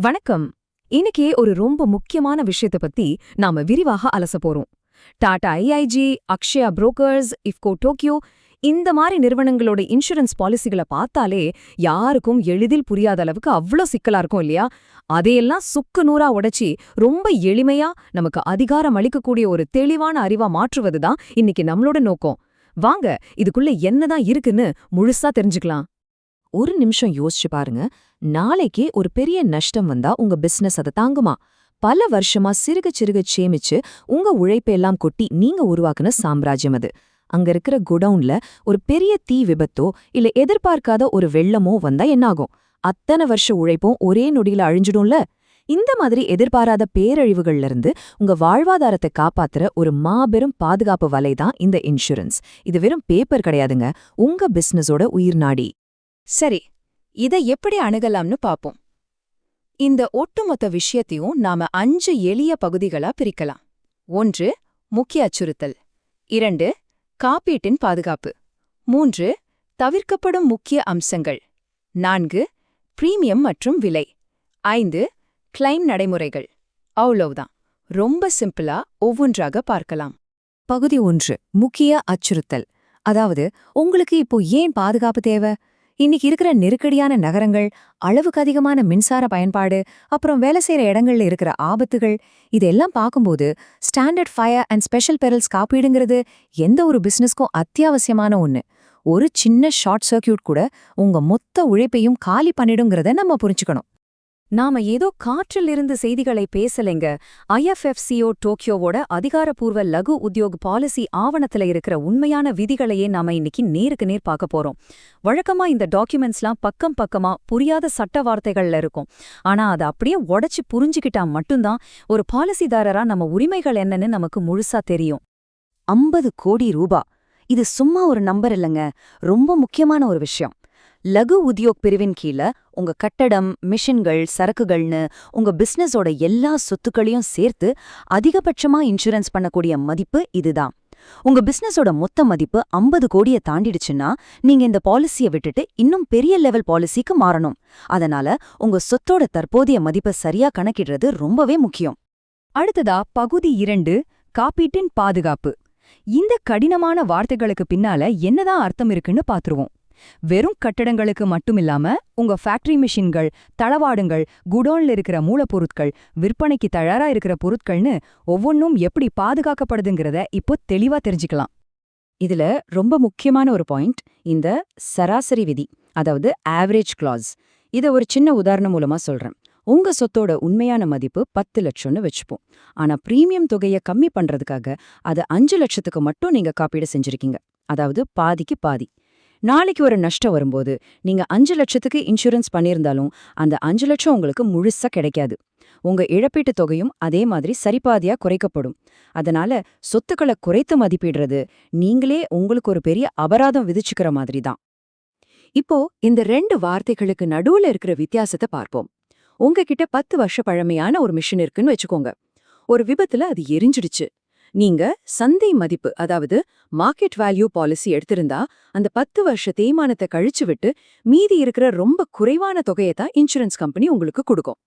வணக்கம். இன்னைக்கு ஒரு ரொம்ப முக்கியமான விஷயத்த பத்தி நாம விரிவாக அலச போறோம். டாடா ஐஐஜி, அக்ஷயா புரோக்கர்ஸ், இஃப்கோ டோக்கியோ இந்த மாதிரி நிறுவனங்களோட இன்சூரன்ஸ் பாலிசிகளை பார்த்தாலே யாருக்கும் எளிதில் புரியாத அளவுக்கு அவ்ளோ சிக்கலா இருக்கும் இல்லையா? அதையெல்லாம் சுக்கு நூறா உடைச்சி ரொம்ப எளிமையா நமக்கு அதிகாரம் அளிக்கக்கூடிய ஒரு தெளிவான அறிவா மாற்றுவதுதான் இன்னைக்கு நம்மளோட நோக்கம். வாங்க, இதுக்குள்ள என்னதான் இருக்குன்னு முழுசா தெரிஞ்சுக்கலாம். ஒரு நிமிஷம் யோசிச்சு பாருங்க. நாளைக்கே ஒரு பெரிய நஷ்டம் வந்தா உங்க பிசினஸ் அதை தாங்குமா? பல வருஷமா சிறுக சிறுக சேமிச்சு உங்க உழைப்பெல்லாம் கொட்டி நீங்க உருவாக்குன சாம்ராஜ்யம் அது. அங்க இருக்கிற குடவுன்ல ஒரு பெரிய தீ விபத்தோ இல்ல எதிர்பார்க்காத ஒரு வெள்ளமோ வந்தா என்னாகும்? அத்தனை வருஷ உழைப்பும் ஒரே நொடியில அழிஞ்சிடும்ல. இந்த மாதிரி எதிர்பாராத பேரழிவுகள்ல இருந்து உங்க வாழ்வாதாரத்தை காப்பாத்துற ஒரு மாபெரும் பாதுகாப்பு வலை தான் இந்த இன்சூரன்ஸ். இது வெறும் பேப்பர் கிடையாதுங்க, உங்க பிசினஸோட உயிர்நாடி. சரி, இதை எப்படி அணுகலாம்னு பாப்போம். இந்த ஒட்டுமொத்த விஷயத்தையும் நாம 5 எளிய பகுதிகளா பிரிக்கலாம். 1. முக்கிய அச்சுறுத்தல். 2. காப்பீட்டின் பாதுகாப்பு. 3. தவிர்க்கப்படும் முக்கிய அம்சங்கள். 4. பிரீமியம் மற்றும் விலை. 5. கிளைம் நடைமுறைகள். அவ்வளவுதான். ரொம்ப சிம்பிளா ஒவ்வொன்றாக பார்க்கலாம். பகுதி 1. முக்கிய அச்சுறுத்தல். அதாவது, உங்களுக்கு இப்போ ஏன் பாதுகாப்பு தேவை? இன்னைக்கு இருக்கிற நெருக்கடியான நகரங்கள், அளவுக்கு அதிகமான மின்சார பயன்பாடு, அப்புறம் வேலை செய்யற இடங்கள்ல இருக்கிற ஆபத்துகள், இதெல்லாம் பார்க்கும்போது ஸ்டாண்டர்ட் ஃபயர் அண்ட் ஸ்பெஷல் பெரல்ஸ் காப்பீடுங்கிறது எந்த ஒரு பிசினஸ்க்கும் அத்தியாவசியமான ஒண்ணு. ஒரு சின்ன ஷார்ட் சர்க்கியூட் கூட உங்க மொத்த உழைப்பையும் காலி பண்ணிடுங்கிறத நம்ம புரிஞ்சுக்கணும். நாம ஏதோ காற்றிலிருந்து செய்திகளை பேசலைங்க. ஐஎஃப்எஃப்சிஓ டோக்கியோவோட அதிகாரப்பூர்வ லகு உத்யோக் பாலிசி ஆவணத்துல இருக்கிற உண்மையான விதிகளையே நாம இன்னைக்கு நேருக்கு நேர் பார்க்க போறோம். வழக்கமா இந்த டாக்குமெண்ட்ஸ்லாம் பக்கம் பக்கமா புரியாத சட்ட வார்த்தைகள்ல இருக்கும். ஆனா அதை அப்படியே உடைச்சு புரிஞ்சுக்கிட்டா மட்டும்தான் ஒரு பாலிசிதாரரா நம்ம உரிமைகள் என்னன்னு நமக்கு முழுசா தெரியும். 50 கோடி ரூபா, இது சும்மா ஒரு நம்பர் இல்லைங்க, ரொம்ப முக்கியமான ஒரு விஷயம். லகு உத்யோக் பிரிவின் கீழ உங்க கட்டடம், மிஷின்கள், சரக்குகள்னு உங்க பிசினஸோட எல்லா சொத்துக்களையும் சேர்த்து அதிகபட்சமா இன்சூரன்ஸ் பண்ணக்கூடிய மதிப்பு இதுதான். உங்க பிசினஸோட மொத்த மதிப்பு 50 கோடியை தாண்டிடுச்சுன்னா நீங்க இந்த பாலிசியை விட்டுட்டு இன்னும் பெரிய லெவல் பாலிசிக்கு மாறணும். அதனால உங்க சொத்தோட தற்போதைய மதிப்பை சரியா கணக்கிடுறது ரொம்பவே முக்கியம். அடுத்ததா பகுதி 2, காப்பீட்டின் பாதுகாப்பு. இந்த கடினமான வார்த்தைகளுக்கு பின்னால என்னதான் அர்த்தம் இருக்குன்னு பாத்துருவோம். வெறும் கட்டடங்களுக்கு மட்டுமில்லாம உங்க ஃபேக்டரி மிஷின்கள், தளவாடுங்கள், குடோன்ல இருக்கிற மூலப்பொருட்கள், விற்பனைக்கு தயாரா இருக்கிற பொருட்கள்னு ஒவ்வொன்றும் எப்படி பாதுகாக்கப்படுதுங்கிறத இப்போ தெளிவா தெரிஞ்சுக்கலாம். இதுல ரொம்ப முக்கியமான ஒரு பாயிண்ட் இந்த சராசரி விதி, அதாவது ஆவரேஜ் கிளாஸ். இதை ஒரு சின்ன உதாரணம் மூலமா சொல்றேன். உங்க சொத்தோட உண்மையான மதிப்பு 10 லட்சம்னு வச்சுப்போம். ஆனா பிரீமியம் தொகையை கம்மி பண்றதுக்காக அது 5 லட்சத்துக்கு மட்டும் நீங்க காப்பீடு செஞ்சிருக்கீங்க. அதாவது பாதிக்கு பாதி. நாளைக்கு ஒரு நஷ்டம் வரும்போது நீங்க 5 லட்சத்துக்கு இன்சூரன்ஸ் பண்ணியிருந்தாலும் அந்த 5 லட்சம் உங்களுக்கு முழுசா கிடைக்காது. உங்க இழப்பீட்டு தொகையும் அதே மாதிரி சரிபாதியா குறைக்கப்படும். அதனால சொத்துக்களை குறைத்து மதிப்பிடுறது நீங்களே உங்களுக்கு ஒரு பெரிய அபராதம் விதிச்சுக்கிற மாதிரி தான். இப்போ இந்த 2 வார்த்தைகளுக்கு நடுவுல இருக்கிற வித்தியாசத்தை பார்ப்போம். உங்ககிட்ட 10 வருஷ பழமையான ஒரு மிஷின் இருக்குன்னு வச்சுக்கோங்க. ஒரு விபத்துல அது எரிஞ்சிடுச்சு. நீங்க சந்தை மதிப்பு, அதாவது மார்க்கெட் வேல்யூ பாலிசி எடுத்திருந்தா அந்த 10 வருஷ தேய்மானத்தை கழிச்சு விட்டு மீதி இருக்கிற ரொம்ப குறைவான தொகையை தான் இன்சூரன்ஸ் கம்பெனி உங்களுக்கு கொடுக்கும்.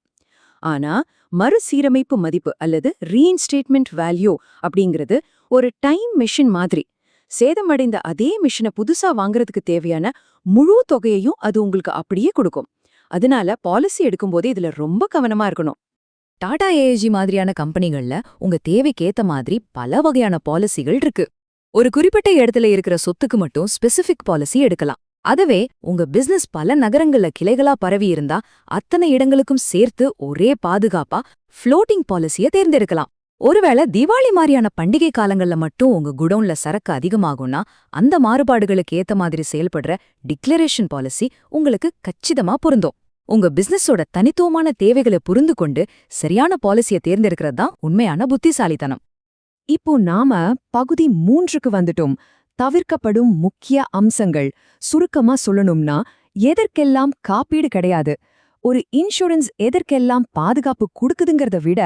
ஆனா மறுசீரமைப்பு மதிப்பு அல்லது ரீஇன்ஸ்டேட்மெண்ட் வேல்யூ அப்படிங்கிறது ஒரு டைம் மிஷின் மாதிரி. சேதமடைந்த அதே மிஷினை புதுசா வாங்குறதுக்கு தேவையான முழு தொகையையும் அது உங்களுக்கு அப்படியே கொடுக்கும். அதனால பாலிசி எடுக்கும்போதே இதுல ரொம்ப கவனமா இருக்கணும். டாடா ஏஐஜி மாதிரியான கம்பெனிகள்ல உங்க தேவைக்கேத்த மாதிரி பல வகையான பாலிசிகள் இருக்கு. ஒரு குறிப்பிட்ட இடத்துல இருக்கிற சொத்துக்கு மட்டும் ஸ்பெசிபிக் பாலிசி எடுக்கலாம். அதுவே உங்க பிசினஸ் பல நகரங்கள்ல கிளைகளா பரவி இருந்தா அத்தனை இடங்களுக்கும் சேர்த்து ஒரே பாதுகாப்பா ஃப்ளோட்டிங் பாலிசியை தேர்ந்தெடுக்கலாம். ஒருவேளை தீபாவளி மாதிரியான பண்டிகை காலங்கள்ல மட்டும் உங்க குடோன்ல சரக்கு அதிகமாகும்னா அந்த மாறுபாடுகளுக்கு ஏத்த மாதிரி செயல்படுற டிக்ளரேஷன் பாலிசி உங்களுக்கு கச்சிதமா பொருந்தும். உங்க பிசினஸோட தனித்துவமான தேவைகளை புரிந்து கொண்டு சரியான பாலிசியை தேர்ந்தெடுக்கிறது தான் உண்மையான புத்திசாலித்தனம். இப்போ நாம பகுதி 3க்கு வந்துட்டோம். தவிர்க்கப்படும் முக்கிய அம்சங்கள். சுருக்கமா சொல்லணும்னா, எதற்கெல்லாம் காப்பீடு கிடையாது, ஒரு இன்சூரன்ஸ் எதற்கெல்லாம் பாதுகாப்பு கொடுக்குதுங்கிறத விட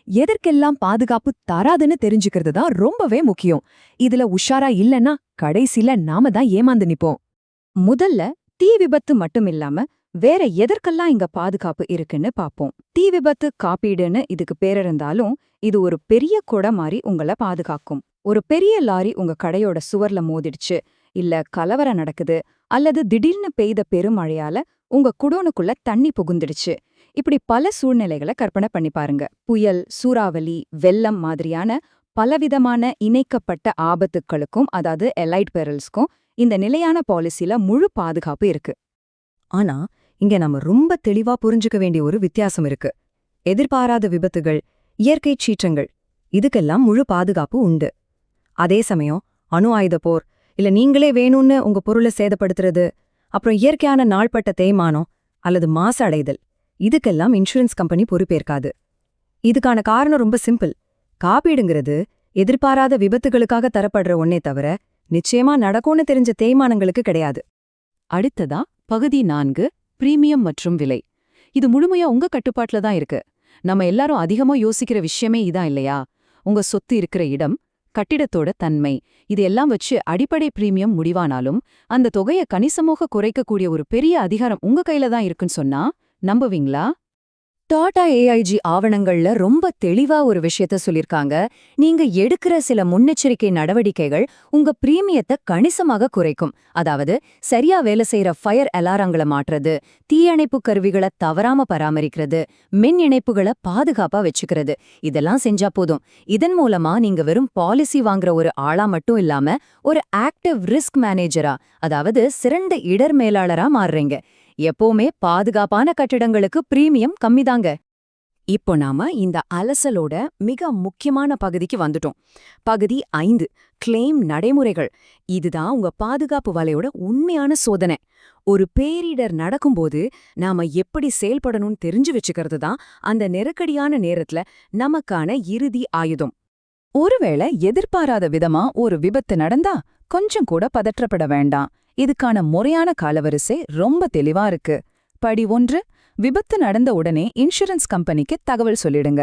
எதற்கெல்லாம் பாதுகாப்பு தராதுன்னு தெரிஞ்சுக்கிறது தான் ரொம்பவே முக்கியம். இதுல உஷாரா இல்லைன்னா கடைசில நாம தான் ஏமாந்து நிப்போம். முதல்ல தீ விபத்து மட்டுமில்லாம வேற எதற்கெல்லாம் இங்க பாதுகாப்பு இருக்குன்னு பாப்போம். தீ விபத்து காப்பீடுன்னு இதுக்கு பேர் இருந்தாலும் இது ஒரு பெரிய கொடை மாதிரி உங்கள பாதுகாக்கும். ஒரு பெரிய லாரி உங்க கடையோட சுவர்ல மோதிடுச்சு, இல்ல கலவரம் நடக்குது, அல்லது திடீர்னு பெய்த பெருமழையால உங்க குடோனுக்குள்ள தண்ணி புகுந்துடுச்சு. இப்படி பல சூழ்நிலைகளை கற்பனை பண்ணி பாருங்க. புயல், சூறாவளி, வெள்ளம் மாதிரியான பலவிதமான இணைக்கப்பட்ட ஆபத்துக்களுக்கும், அதாவது எலைட் பெரல்ஸ்க்கும் இந்த நிலையான பாலிசில முழு பாதுகாப்பு இருக்கு. ஆனா இங்க நம்ம ரொம்ப தெளிவா புரிஞ்சுக்க வேண்டிய ஒரு வித்தியாசம் இருக்கு. எதிர்பாராத விபத்துகள், இயற்கை சீற்றங்கள், இதுக்கெல்லாம் முழு பாதுகாப்பு உண்டு. அதே சமயம் அணு ஆயுத போர், இல்ல நீங்களே வேணும்னு உங்க பொருளை சேதப்படுத்துறது, அப்புறம் இயற்கையான நாள்பட்ட தேய்மானம் அல்லது மாசு அடைதல், இதுக்கெல்லாம் இன்சூரன்ஸ் கம்பெனி பொறுப்பேற்காது. இதுக்கான காரணம் ரொம்ப சிம்பிள். காப்பீடுங்கிறது எதிர்பாராத விபத்துகளுக்காக தரப்படுற ஒன்னே தவிர நிச்சயமா நடக்கும்னு தெரிஞ்ச தேய்மானங்களுக்கு கிடையாது. அடுத்ததா பகுதி 4, பிரீமியம் மற்றும் விலை. இது முழுமையா உங்க கட்டுப்பாட்டுல தான் இருக்கு. நம்ம எல்லாரும் அதிகமா யோசிக்கிற விஷயமே இதான் இல்லையா? உங்க சொத்து இருக்கிற இடம், கட்டிடத்தோட தன்மை, இது எல்லாம் வச்சு அடிப்படை பிரீமியம் முடிவானாலும் அந்த தொகையை கணிசமாக குறைக்கக்கூடிய ஒரு பெரிய அதிகாரம் உங்க கையில தான் இருக்குன்னு சொன்னா நம்புவீங்களா? டாடா ஏஐஜி ஆவணங்கள்ல ரொம்ப தெளிவா ஒரு விஷயத்த சொல்லிருக்காங்க. நீங்க எடுக்கிற சில முன்னெச்சரிக்கை நடவடிக்கைகள் உங்க பிரீமியத்தை கணிசமாக குறைக்கும். அதாவது சரியா வேலை செய்யற ஃபயர் அலாரங்களை மாற்றுறது, தீயணைப்பு கருவிகளை தவறாம பராமரிக்கிறது, மின் இணைப்புகளை பாதுகாப்பா வச்சுக்கிறது, இதெல்லாம் செஞ்சா போதும். இதன் மூலமா நீங்க வெறும் பாலிசி வாங்குற ஒரு ஆளா மட்டும் இல்லாம ஒரு ஆக்டிவ் ரிஸ்க் மேனேஜரா, அதாவது சிறந்த இடர் மேலாளரா மாறுறீங்க. எப்பவுமே பாதுகாப்பான கட்டிடங்களுக்கு பிரீமியம் கம்மிதாங்க. இப்போ நாம இந்த அலசலோட மிக முக்கியமான பகுதிக்கு வந்துட்டோம். பகுதி 5, கிளைம் நடைமுறைகள். இதுதான் உங்க பாதுகாப்பு வலையோட உண்மையான சோதனை. ஒரு பேரிடர் நடக்கும்போது நாம எப்படி செயல்படணும்னு தெரிஞ்சு வச்சுக்கிறது தான் அந்த நெருக்கடியான நேரத்துல நமக்கான இறுதி ஆயுதம். ஒருவேளை எதிர்பாராத விதமா ஒரு விபத்து நடந்தா கொஞ்சம் கூட பதற்றப்பட வேண்டாம். இதுக்கான முறையான காலவரிசை ரொம்ப தெளிவா இருக்கு. படி 1, விபத்து நடந்த உடனே இன்சூரன்ஸ் கம்பெனிக்கு தகவல் சொல்லிடுங்க.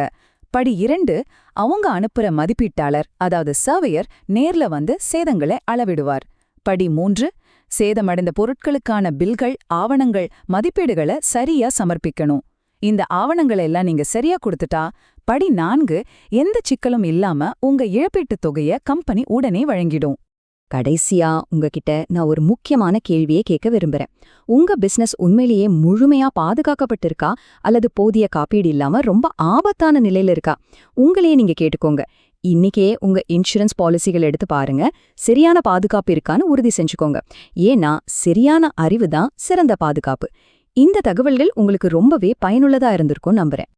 படி 2, அவங்க அனுப்புற மதிப்பீட்டாளர், அதாவது சர்வேயர் நேர்ல வந்து சேதங்களை அளவிடுவார். படி 3, சேதமடைந்த பொருட்களுக்கான பில்கள், ஆவணங்கள், மதிப்பீடுகளை சரியா சமர்ப்பிக்கணும். இந்த ஆவணங்களை எல்லாம் நீங்க சரியா கொடுத்துட்டா படி 4, எந்த சிக்கலும் இல்லாம உங்க இழப்பீட்டுத் தொகையை கம்பெனி உடனே வழங்கிடும். கடைசியா உங்ககிட்ட நான் ஒரு முக்கியமான கேள்வியை கேட்க விரும்புறேன். உங்க பிசினஸ் உண்மையிலேயே முழுமையா பாதுகாக்கப்பட்டிருக்கா, அல்லது போதிய காப்பீடு இல்லாம ரொம்ப ஆபத்தான நிலையில இருக்கா? உங்களையே நீங்க கேட்டுக்கோங்க. இன்னைக்கே உங்க இன்சூரன்ஸ் பாலிசிகள் எடுத்து பாருங்க. சரியான பாதுகாப்பு இருக்கான்னு உறுதி செஞ்சுக்கோங்க. ஏன்னா சரியான அறிவு தான் சிறந்த பாதுகாப்பு. இந்த தகவல்கள் உங்களுக்கு ரொம்பவே பயனுள்ளதா இருந்திருக்கும் நம்புறேன்.